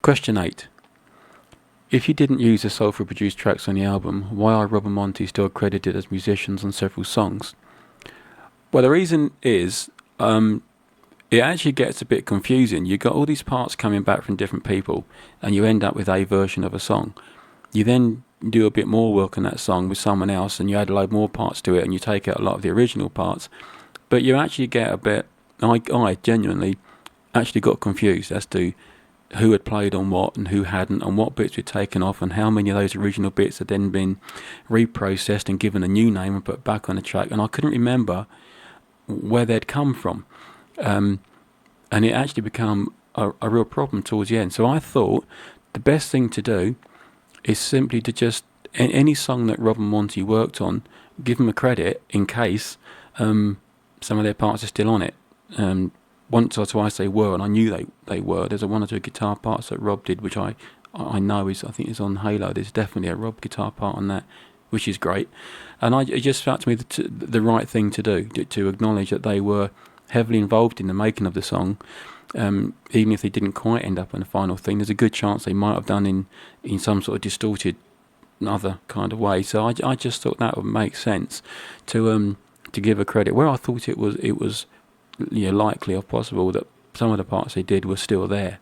Question 8. If you didn't use the Sulpher produced tracks on the album, why are Rob and Monti still credited as musicians on several songs? Well, the reason is it actually gets a bit confusing. You've got all these parts coming back from different people, and you end up with a version of a song. You then do a bit more work on that song with someone else, and you add a load more parts to it, and you take out a lot of the original parts. But you actually get a bit... I genuinely actually got confused as to who had played on what and who hadn't, and what bits were taken off, and how many of those original bits had then been reprocessed and given a new name and put back on the track. And I couldn't remember where they'd come from. And it actually became a real problem towards the end. So I thought the best thing to do is simply to just, any song that Rob and Monti worked on, give them a credit in case some of their parts are still on it. Once or twice they were, and I knew they were. There's one or two guitar parts that Rob did, which I know I think is on Halo. There's definitely a Rob guitar part on that, which is great. And it just felt to me the right thing to do, to acknowledge that they were heavily involved in the making of the song. Even if they didn't quite end up in the final thing, there's a good chance they might have done in some sort of distorted other kind of way. So I just thought that would make sense to give a credit where I thought it was likely or possible that some of the parts they did were still there.